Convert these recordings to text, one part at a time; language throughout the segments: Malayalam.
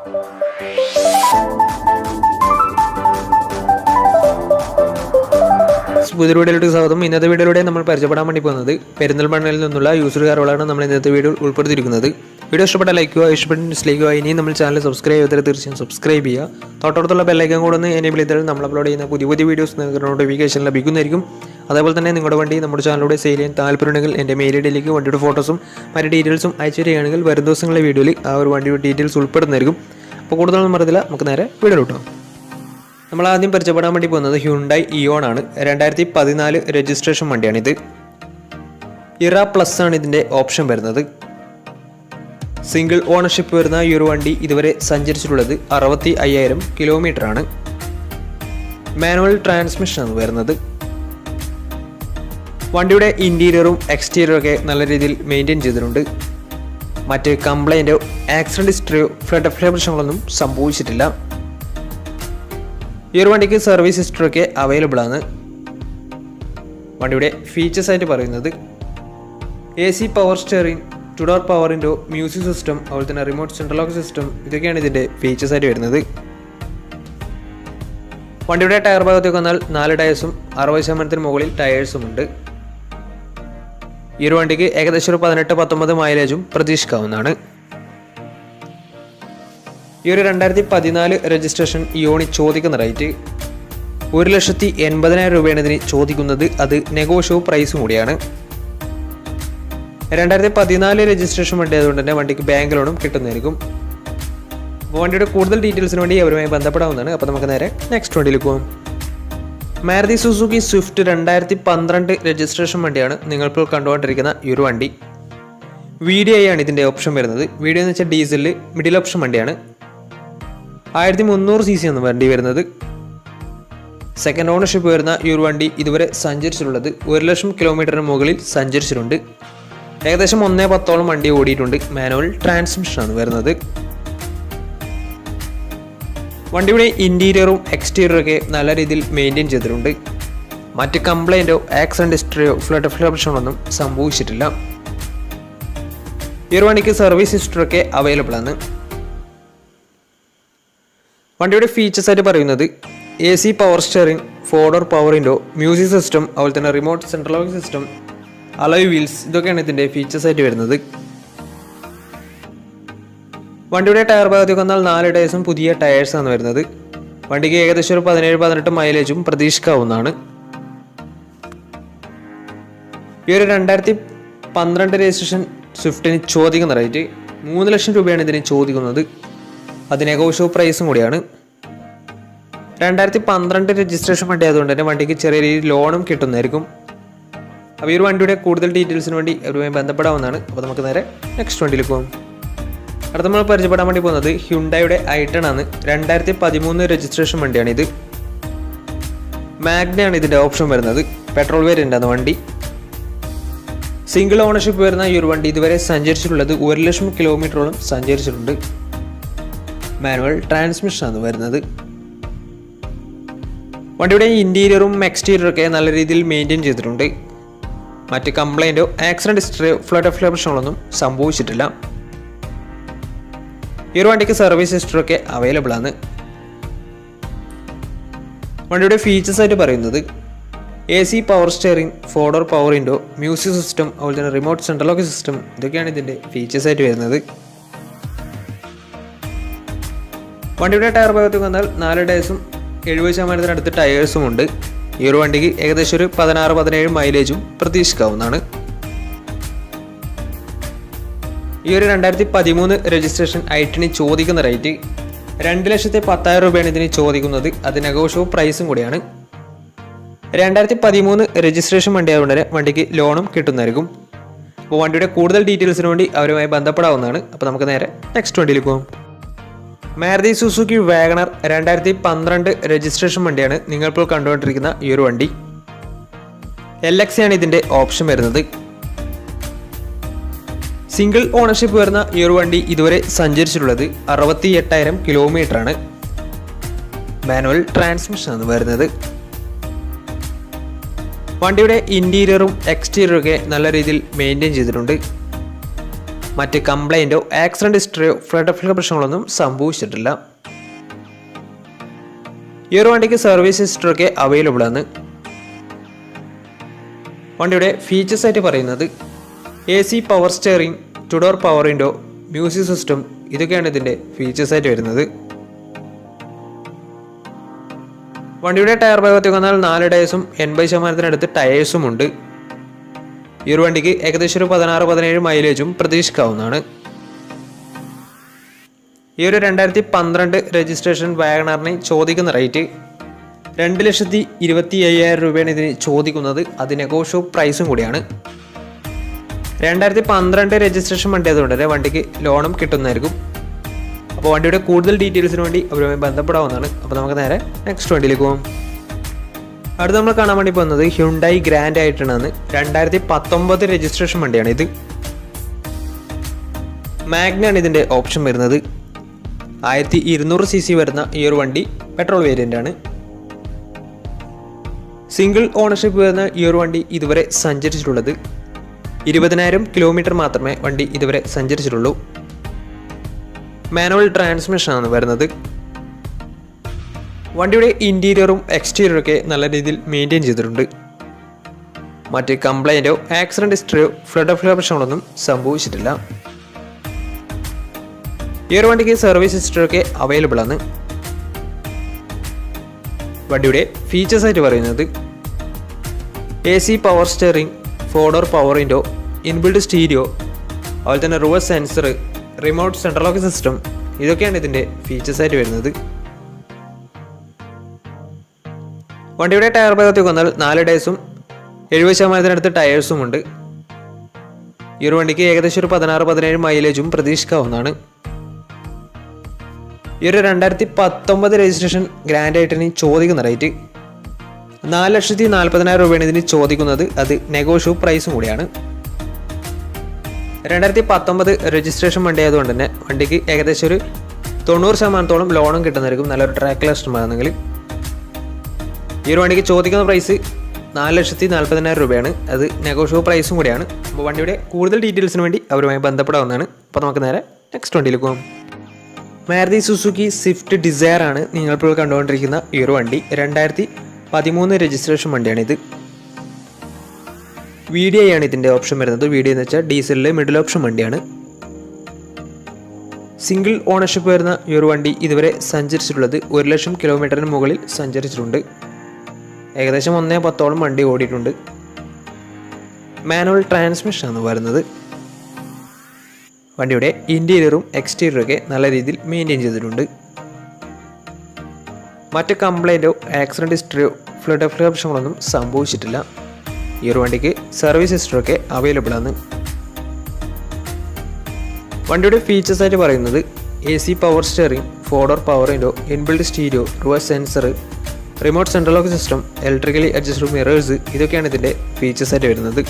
പുതിയ വീഡിയോയിലോട്ട് സ്വാഗതം. ഇന്നത്തെ വീഡിയോയിലൂടെ നമ്മൾ പരിചയപ്പെടാൻ വേണ്ടി പോകുന്നത് പെരിന്തൽമണ്ണയിൽ നിന്നുള്ള യൂസർ കാറുകളാണ് നമ്മൾ ഇന്നത്തെ വീഡിയോ ഉൾപ്പെടുത്തിയിരിക്കുന്നത്. വീഡിയോ ഇഷ്ടപ്പെട്ട ലൈക്ക് ചെയ്യുക, ഇഷ്ടപ്പെട്ട ഡിസ്ലൈക്ക് ചെയ്യുക. ഇനി നമ്മൾ ചാനൽ സബ്സ്ക്രൈബ് ചെയ്താൽ തീർച്ചയായും സബ്സ്ക്രൈബ് ചെയ്യുക. തൊട്ടടുത്തുള്ള ബെല്ലൈക്കൺ കൂടെ ഒന്ന് എനേബിൾ ചെയ്താൽ നമ്മൾ അപ്ലോഡ് ചെയ്യുന്ന പുതിയ വീഡിയോസ് നിങ്ങൾക്ക് നോട്ടിഫിക്കേഷൻ ലഭിക്കുന്നതായിരിക്കും. അതേപോലെ തന്നെ നിങ്ങളുടെ വണ്ടി നമ്മുടെ ചാനലിലൂടെ സെയിൽ ചെയ്യാൻ താല്പര്യമുണ്ടെങ്കിൽ എൻ്റെ മെയിൽ ഐഡിയിലേക്ക് വണ്ടിയുടെ ഫോട്ടോസും മറ്റ് ഡീറ്റെയിൽസും അയച്ചു തരികയാണെങ്കിൽ വരും ദിവസങ്ങളിലെ വീഡിയോയിൽ ആ ഒരു വണ്ടിയുടെ ഡീറ്റെയിൽസ് ഉൾപ്പെടുന്നതായിരിക്കും. അപ്പോൾ കൂടുതലൊന്നും പറഞ്ഞില്ല, നമുക്ക് നേരെ വീഡിയോയിലോട്ടോ. നമ്മൾ ആദ്യം പരിചയപ്പെടാൻ വേണ്ടി പോകുന്നത് ഹ്യുണ്ടായി ഇയോൺ ആണ്. 2014 രജിസ്ട്രേഷൻ വണ്ടിയാണിത്. ഇറ പ്ലസ് ആണ് ഇതിൻ്റെ ഓപ്ഷൻ വരുന്നത്. സിംഗിൾ ഓണർഷിപ്പ് വരുന്ന ഈ ഒരു വണ്ടി ഇതുവരെ സഞ്ചരിച്ചിട്ടുള്ളത് 65,000 കിലോമീറ്റർ ആണ്. മാനുവൽ ട്രാൻസ്മിഷൻ ആണ് വരുന്നത്. വണ്ടിയുടെ ഇൻറ്റീരിയറും എക്സ്റ്റീരിയറും ഒക്കെ നല്ല രീതിയിൽ മെയിൻറ്റെയിൻ ചെയ്തിട്ടുണ്ട്. മറ്റ് കംപ്ലൈൻറ്റോ ആക്സിഡൻറ്റ് ഹിസ്റ്ററിയോ ഫ്ലഡ് പ്രശ്നങ്ങളൊന്നും സംഭവിച്ചിട്ടില്ല. ഈ ഒരു വണ്ടിക്ക് സർവീസ് ഹിസ്റ്ററി ഒക്കെ അവൈലബിൾ ആണ്. വണ്ടിയുടെ ഫീച്ചേഴ്സ് ആയിട്ട് പറയുന്നത് AC power steering, 2 door power window, music system, അതുപോലെ തന്നെ റിമോട്ട് സെൻട്രൽ ലോക്ക് സിസ്റ്റം, ഇതൊക്കെയാണ് ഇതിൻ്റെ ഫീച്ചേഴ്സ് ആയിട്ട് വരുന്നത്. വണ്ടിയുടെ ടയർ ഭാഗത്തേക്ക് വന്നാൽ 4 ടയേഴ്സും 60% മുകളിൽ ടയേഴ്സും ഉണ്ട്. ഈ ഒരു വണ്ടിക്ക് ഏകദേശം ഒരു 18-19 മൈലേജും പ്രതീക്ഷിക്കാവുന്നതാണ്. ഈ ഒരു 2014 രജിസ്ട്രേഷൻ ഇയോണി ചോദിക്കുന്ന റേറ്റ് 1,80,000 രൂപയാണ് ഇതിന് ചോദിക്കുന്നത്. അത് നെഗോഷ്യബിൾ പ്രൈസും കൂടിയാണ്. 2014 രജിസ്ട്രേഷൻ വണ്ടി ആയതുകൊണ്ട് തന്നെ വണ്ടിക്ക് ബാങ്ക് ലോണും കിട്ടുന്നതായിരിക്കും. അപ്പോൾ വണ്ടിയുടെ കൂടുതൽ ഡീറ്റെയിൽസിന് വേണ്ടി അവരുമായി ബന്ധപ്പെടാവുന്നതാണ്. അപ്പോൾ നമുക്ക് നേരെ നെക്സ്റ്റ് വണ്ടിയിൽ പോകാം. മാരുതി സുസുക്കി സ്വിഫ്റ്റ് 2012 രജിസ്ട്രേഷൻ വണ്ടിയാണ് നിങ്ങളിപ്പോൾ കണ്ടുകൊണ്ടിരിക്കുന്ന ഈ ഒരു വണ്ടി. VDI ആണ് ഇതിൻ്റെ ഓപ്ഷൻ വരുന്നത്. VDI എന്ന് വെച്ചാൽ ഡീസലിൽ മിഡിൽ ഓപ്ഷൻ വണ്ടിയാണ്. 1300 cc ആണ് വണ്ടി വരുന്നത്. സെക്കൻഡ് ഓണർഷിപ്പ് വരുന്ന ഈ ഒരു വണ്ടി ഇതുവരെ സഞ്ചരിച്ചിട്ടുള്ളത് 1,00,000 കിലോമീറ്ററിന് മുകളിൽ സഞ്ചരിച്ചിട്ടുണ്ട്. ഏകദേശം 1.10 വണ്ടി ഓടിയിട്ടുണ്ട്. മാനുവൽ ട്രാൻസ്മിഷൻ ആണ് വരുന്നത്. വണ്ടിയുടെ ഇൻറ്റീരിയറും എക്സ്റ്റീരിയറും ഒക്കെ നല്ല രീതിയിൽ മെയിൻറ്റെയിൻ ചെയ്തിട്ടുണ്ട്. മറ്റ് കംപ്ലൈൻറ്റോ ആക്സിഡൻറ്റ് ഹിസ്റ്ററിയോ ഫ്ലഡ് പ്രശ്നങ്ങളൊന്നും സംഭവിച്ചിട്ടില്ല. ഈ ഒരു വണ്ടിക്ക് സർവീസ് ഹിസ്റ്ററി ഒക്കെ അവൈലബിൾ ആണ്. വണ്ടിയുടെ ഫീച്ചേഴ്സ് ആയിട്ട് പറയുന്നത് AC power steering, 4 door power window, music system, അതുപോലെ തന്നെ remote central lock system, alloy wheels, ഇതൊക്കെയാണ് ഇതിൻ്റെ ഫീച്ചേഴ്സ് ആയിട്ട് വരുന്നത്. വണ്ടിയുടെ ടയർ ഭാഗത്തേക്ക് വന്നാൽ 4 ടയേഴ്സും പുതിയ ടയേഴ്സാണ് വരുന്നത്. വണ്ടിക്ക് ഏകദേശം ഒരു 17-18 മൈലേജും പ്രതീക്ഷിക്കാവുന്നതാണ്. ഈ ഒരു 2012 രജിസ്ട്രേഷൻ സ്വിഫ്റ്റിന് ചോദിക്കുന്ന റേറ്റ് 3,00,000 രൂപയാണ് ഇതിന് ചോദിക്കുന്നത്. അത് നെഗോഷ്യബിൾ പ്രൈസും കൂടിയാണ്. 2012 രജിസ്ട്രേഷൻ വണ്ടി ആയതുകൊണ്ട് തന്നെ വണ്ടിക്ക് ചെറിയ രീതിയിൽ ലോണും കിട്ടുന്നതായിരിക്കും. അപ്പോൾ ഈ ഒരു വണ്ടിയുടെ കൂടുതൽ ഡീറ്റെയിൽസിന് വേണ്ടി അവരുമായി ബന്ധപ്പെടാവുന്നതാണ്. അപ്പോൾ നമുക്ക് നേരെ നെക്സ്റ്റ് വണ്ടിയിൽ പോകും. അടുത്ത നമ്മൾ പരിചയപ്പെടാൻ വേണ്ടി പോകുന്നത് ഹ്യുണ്ടായുടെ i10 ആണ്. 2013 രജിസ്ട്രേഷൻ വണ്ടിയാണിത്. മാഗ്നയാണ് ഇതിൻ്റെ ഓപ്ഷൻ വരുന്നത്. പെട്രോൾ വേരിയൻ്റ് ആണ് വണ്ടി. സിംഗിൾ ഓണർഷിപ്പ് വരുന്ന ഈ ഒരു വണ്ടി ഇതുവരെ സഞ്ചരിച്ചിട്ടുള്ളത് 1,00,000 കിലോമീറ്ററോളം സഞ്ചരിച്ചിട്ടുണ്ട്. മാനുവൽ ട്രാൻസ്മിഷൻ ആണ് വരുന്നത്. വണ്ടിയുടെ ഇൻറ്റീരിയറും എക്സ്റ്റീരിയറും ഒക്കെ നല്ല രീതിയിൽ മെയിൻറ്റെയിൻ ചെയ്തിട്ടുണ്ട്. മറ്റ് കംപ്ലൈൻറ്റോ ആക്സിഡൻറ്റ് ഹിസ്റ്ററിയോ ഫ്ലഡ് പ്രശ്നങ്ങളൊന്നും സംഭവിച്ചിട്ടില്ല. ഈ ഒരു വണ്ടിക്ക് സർവീസ് ഹിസ്റ്ററി ഒക്കെ അവൈലബിൾ ആണ്. വണ്ടിയുടെ ഫീച്ചേഴ്സ് ആയിട്ട് പറയുന്നത് AC power steering, 4 door power window, music system, അതുപോലെ തന്നെ റിമോട്ട് സെൻട്രൽ ലോക്ക് സിസ്റ്റം, ഇതൊക്കെയാണ് ഇതിൻ്റെ ഫീച്ചേഴ്സ് ആയിട്ട് വരുന്നത്. വണ്ടിയുടെ ടയർ ഭാഗത്തേക്ക് വന്നാൽ 4 ടയേഴ്സും 70% അടുത്ത് ടയേഴ്സും ഉണ്ട്. ഈ ഒരു വണ്ടിക്ക് ഏകദേശം ഒരു 16-17 മൈലേജും പ്രതീക്ഷിക്കാവുന്നതാണ്. ഈ ഒരു 2013 രജിസ്ട്രേഷൻ i10 ചോദിക്കുന്ന റേറ്റ് 2,10,000 രൂപയാണ് ഇതിന് ചോദിക്കുന്നത്. അത് നെഗോഷ്യബിൾ പ്രൈസും കൂടിയാണ്. 2013 രജിസ്ട്രേഷൻ വണ്ടി ആയതുകൊണ്ട് തന്നെ വണ്ടിക്ക് ലോണും കിട്ടുന്നതായിരിക്കും. അപ്പോൾ വണ്ടിയുടെ കൂടുതൽ ഡീറ്റെയിൽസിന് വേണ്ടി അവരുമായി ബന്ധപ്പെടാവുന്നതാണ്. അപ്പോൾ നമുക്ക് നേരെ നെക്സ്റ്റ് വണ്ടിയിൽ പോകാം. മാരുതി സുസുക്കി വാഗണർ 2012 രജിസ്ട്രേഷൻ വണ്ടിയാണ് നിങ്ങളിപ്പോൾ കണ്ടുകൊണ്ടിരിക്കുന്ന ഈ ഒരു വണ്ടി. LX ആണ് ഇതിൻ്റെ ഓപ്ഷൻ വരുന്നത്. സിംഗിൾ ഓണർഷിപ്പ് വരുന്ന ഈ ഒരു വണ്ടി ഇതുവരെ സഞ്ചരിച്ചിട്ടുള്ളത് 68,000 കിലോമീറ്റർ ആണ്. മാനുവൽ ട്രാൻസ്മിഷൻ ആണ് വരുന്നത്. വണ്ടിയുടെ ഇൻറ്റീരിയറും എക്സ്റ്റീരിയറും ഒക്കെ നല്ല രീതിയിൽ മെയിൻറ്റെയിൻ ചെയ്തിട്ടുണ്ട്. മറ്റ് കംപ്ലൈൻറ്റോ ആക്സിഡന്റ് ഹിസ്റ്ററിയോ ഫ്ലഡ് പ്രശ്നങ്ങളൊന്നും സംഭവിച്ചിട്ടില്ല. ഈ ഒരു വണ്ടിക്ക് സർവീസ് ഹിസ്റ്ററി ഒക്കെ അവൈലബിൾ ആണ്. വണ്ടിയുടെ ഫീച്ചേഴ്സ് ആയിട്ട് പറയുന്നത് AC power steering, 2 door power window, music system, ഇതൊക്കെയാണ് ഇതിൻ്റെ ഫീച്ചേഴ്സ് ആയിട്ട് വരുന്നത്. വണ്ടിയുടെ ടയർ ഭാഗത്തേക്ക് വന്നാൽ 4 ടയേഴ്സും 80% ടയേഴ്സും ഉണ്ട്. ഈ ഒരു വണ്ടിക്ക് ഏകദേശം ഒരു 16-17 മൈലേജും പ്രതീക്ഷിക്കാവുന്നതാണ്. ഈ ഒരു 2012 രജിസ്ട്രേഷൻ വാഗണറിന് ചോദിക്കുന്ന റേറ്റ് 2,25,000 രൂപയാണ് ഇതിന് ചോദിക്കുന്നത്. അത് നെഗോഷ്യബിൾ പ്രൈസും കൂടിയാണ്. 2012 രജിസ്ട്രേഷൻ വണ്ടി ആയതുകൊണ്ട് തന്നെ വണ്ടിക്ക് ലോണും കിട്ടുന്നതായിരിക്കും. അപ്പോൾ വണ്ടിയുടെ കൂടുതൽ ഡീറ്റെയിൽസിന് വേണ്ടി അവരുമായി ബന്ധപ്പെടാവുന്നതാണ്. അപ്പോൾ നമുക്ക് നേരെ നെക്സ്റ്റ് വണ്ടിയിലേക്ക് പോകും. അടുത്ത് നമ്മൾ കാണാൻ വേണ്ടി പോകുന്നത് ഹ്യുണ്ടായി ഗ്രാൻഡ് ആയിട്ടാണ്. 2019 രജിസ്ട്രേഷൻ വണ്ടിയാണ് ഇത്. മാഗ്നയാണ് ഇതിൻ്റെ ഓപ്ഷൻ വരുന്നത്. 1200 cc വരുന്ന ഈ ഒരു വണ്ടി പെട്രോൾ വേരിയൻ്റ് ആണ്. സിംഗിൾ ഓണർഷിപ്പ് വരുന്ന ഈ ഒരു വണ്ടി ഇതുവരെ സഞ്ചരിച്ചിട്ടുള്ളത് 20,000 കിലോമീറ്റർ മാത്രമേ വണ്ടി ഇതുവരെ സഞ്ചരിച്ചിട്ടുള്ളൂ. മാനുവൽ ട്രാൻസ്മിഷനാണ് വരുന്നത്. വണ്ടിയുടെ ഇൻറ്റീരിയറും എക്സ്റ്റീരിയറും ഒക്കെ നല്ല രീതിയിൽ മെയിൻറ്റെയിൻ ചെയ്തിട്ടുണ്ട്. മറ്റ് കംപ്ലൈൻറ്റോ ആക്സിഡൻറ്റ് ഹിസ്റ്ററിയോ ഫ്ലഡ് പ്രശ്നങ്ങളൊന്നും സംഭവിച്ചിട്ടില്ല. ഈ ഒരു വണ്ടിക്ക് സർവീസ് ഹിസ്റ്ററി ഒക്കെ അവൈലബിൾ ആണ്. വണ്ടിയുടെ ഫീച്ചേഴ്സ് ആയിട്ട് പറയുന്നത് AC power steering, 4 door power window, inbuilt stereo, അതുപോലെ തന്നെ reverse sensor, remote central lock system, ഇതൊക്കെയാണ് ഇതിൻ്റെ ഫീച്ചേഴ്സ് ആയിട്ട് വരുന്നത്. വണ്ടിയുടെ ടയർ ഭാഗത്തേക്ക് വന്നാൽ 4 ടയേഴ്സും 70% ടയേഴ്സും ഉണ്ട്. ഈ ഒരു വണ്ടിക്ക് ഏകദേശം ഒരു 16-17 മൈലേജും പ്രതീക്ഷിക്കാവുന്നതാണ്. ഈ ഒരു 2019 രജിസ്ട്രേഷൻ ഗ്രാൻഡ് ആയിട്ടിന് ചോദിക്കുന്ന റേറ്റ് 4,40,000 രൂപയാണ് ഇതിന് ചോദിക്കുന്നത്. അത് നെഗോഷ്യബിൾ പ്രൈസും കൂടിയാണ്. 2019 രജിസ്ട്രേഷൻ വണ്ടി ആയതുകൊണ്ട് തന്നെ വണ്ടിക്ക് ഏകദേശം ഒരു 90% ലോണും കിട്ടുന്നതായിരിക്കും നല്ലൊരു ട്രാക്ക് കസ്റ്റമറാണെങ്കിൽ. ഈ ഒരു വണ്ടിക്ക് ചോദിക്കുന്ന പ്രൈസ് 4,40,000 രൂപയാണ്. അത് നെഗോഷ്യബിൾ പ്രൈസും കൂടിയാണ്. അപ്പോൾ വണ്ടിയുടെ കൂടുതൽ ഡീറ്റെയിൽസിന് വേണ്ടി അവരുമായി ബന്ധപ്പെടാവുന്നതാണ്. അപ്പോൾ നമുക്ക് നേരെ നെക്സ്റ്റ് വണ്ടിയിലേക്ക് പോകും. മാരുതി സുസുക്കി സ്വിഫ്റ്റ് ഡിസയർ ആണ് നിങ്ങളിപ്പോൾ കണ്ടുകൊണ്ടിരിക്കുന്ന ഈ ഒരു വണ്ടി. 2013 രജിസ്ട്രേഷൻ വണ്ടിയാണിത്. VDI ആണ് ഇതിൻ്റെ ഓപ്ഷൻ വരുന്നത്. VDI എന്ന് വെച്ചാൽ ഡീസലിലെ മിഡിൽ ഓപ്ഷൻ വണ്ടിയാണ്. സിംഗിൾ ഓണർഷിപ്പ് വരുന്ന ഈ ഒരു വണ്ടി ഇതുവരെ സഞ്ചരിച്ചിട്ടുള്ളത് 1,00,000 കിലോമീറ്ററിന് മുകളിൽ സഞ്ചരിച്ചിട്ടുണ്ട്. ഏകദേശം 1.10 വണ്ടി ഓടിയിട്ടുണ്ട്. മാനുവൽ ട്രാൻസ്മിഷനാണ് വരുന്നത്. വണ്ടിയുടെ ഇൻറ്റീരിയറും എക്സ്റ്റീരിയറും ഒക്കെ നല്ല രീതിയിൽ മെയിൻറ്റെയിൻ ചെയ്തിട്ടുണ്ട്. മറ്റ് കംപ്ലൈൻറ്റോ ആക്സിഡൻറ്റ് ഹിസ്റ്ററിയോ ഫ്ലഡ് പ്രശ്നങ്ങളൊന്നും സംഭവിച്ചിട്ടില്ല. ഈ ഒരു വണ്ടിക്ക് സർവീസ് ഹിസ്റ്ററി ഒക്കെ അവൈലബിൾ ആണ്. വണ്ടിയുടെ ഫീച്ചേഴ്സ് ആയിട്ട് പറയുന്നത് AC power steering, 4 door power window, inbuilt stereo, reverse sensor, remote central lock system, electrically adjustable mirrors, ഇതൊക്കെയാണ് ഇതിൻ്റെ ഫീച്ചേഴ്സ് ആയിട്ട് വരുന്നത്.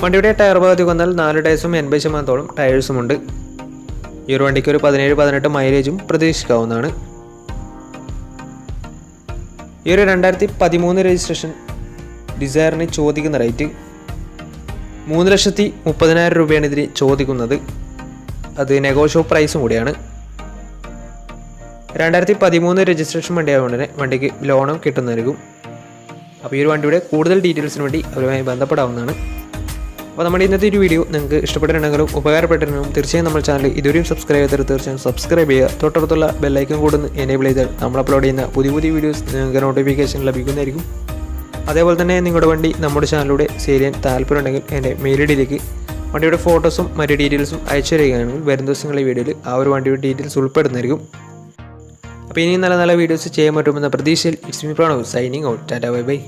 വണ്ടിയുടെ ടയർ ഭാഗത്തേക്ക് വന്നാൽ 4 ടയേഴ്സും 80% ടയേഴ്സും ഉണ്ട്. ഈ ഒരു വണ്ടിക്ക് ഒരു 17-18 മൈലേജും പ്രതീക്ഷിക്കാവുന്നതാണ്. ഈ ഒരു 2013 രജിസ്ട്രേഷൻ ഡിസയറിന് ചോദിക്കുന്ന റേറ്റ് 3,30,000 രൂപയാണ് ഇതിന് ചോദിക്കുന്നത്. അത് നെഗോഷ്യബിൾ പ്രൈസും കൂടിയാണ്. 2013 രജിസ്ട്രേഷൻ വണ്ടി ആയതുകൊണ്ട് തന്നെ വണ്ടിക്ക് ലോണും കിട്ടുന്നതായിരിക്കും. അപ്പോൾ ഈ ഒരു വണ്ടിയുടെ കൂടുതൽ ഡീറ്റെയിൽസിന് വേണ്ടി അവരുമായി ബന്ധപ്പെടാവുന്നതാണ്. അപ്പോൾ നമ്മുടെ ഇന്നത്തെ ഒരു വീഡിയോ നിങ്ങൾക്ക് ഇഷ്ടപ്പെട്ടിട്ടുണ്ടെങ്കിലും ഉപകാരപ്പെട്ടിട്ടുണ്ടെങ്കിലും തീർച്ചയായും നമ്മുടെ ചാനൽ ഇതുവരെയും സബ്സ്ക്രൈബ് ചെയ്താൽ തീർച്ചയായും സബ്സ്ക്രൈബ് ചെയ്യുക. തൊട്ടടുത്തുള്ള ബെല്ലൈക്കൺ കൂടെ എനേബിൾ ചെയ്താൽ നമ്മൾ അപ്ലോഡ് ചെയ്യുന്ന പുതിയ വീഡിയോസ് നിങ്ങൾക്ക് നോട്ടിഫിക്കേഷൻ ലഭിക്കുന്നതായിരിക്കും. അതേപോലെ തന്നെ നിങ്ങളുടെ വണ്ടി നമ്മുടെ ചാനലിലൂടെ സെയിൽ ചെയ്യാൻ താല്പര്യമുണ്ടെങ്കിൽ എൻ്റെ മെയിൽ ഐഡിയിലേക്ക് വണ്ടിയുടെ ഫോട്ടോസും മറ്റ് ഡീറ്റെയിൽസും അയച്ചു തരികയാണെങ്കിൽ വരും ദിവസങ്ങളിലെ വീഡിയോയിൽ ആ ഒരു വണ്ടിയുടെ ഡീറ്റെയിൽസ് ഉൾപ്പെടുന്നതായിരിക്കും. അപ്പോൾ ഇനിയും നല്ല നല്ല വീഡിയോസ് ചെയ്യാൻ പറ്റുമെന്ന പ്രതീക്ഷയിൽ it's me Pranav signing out. Tata bye bye.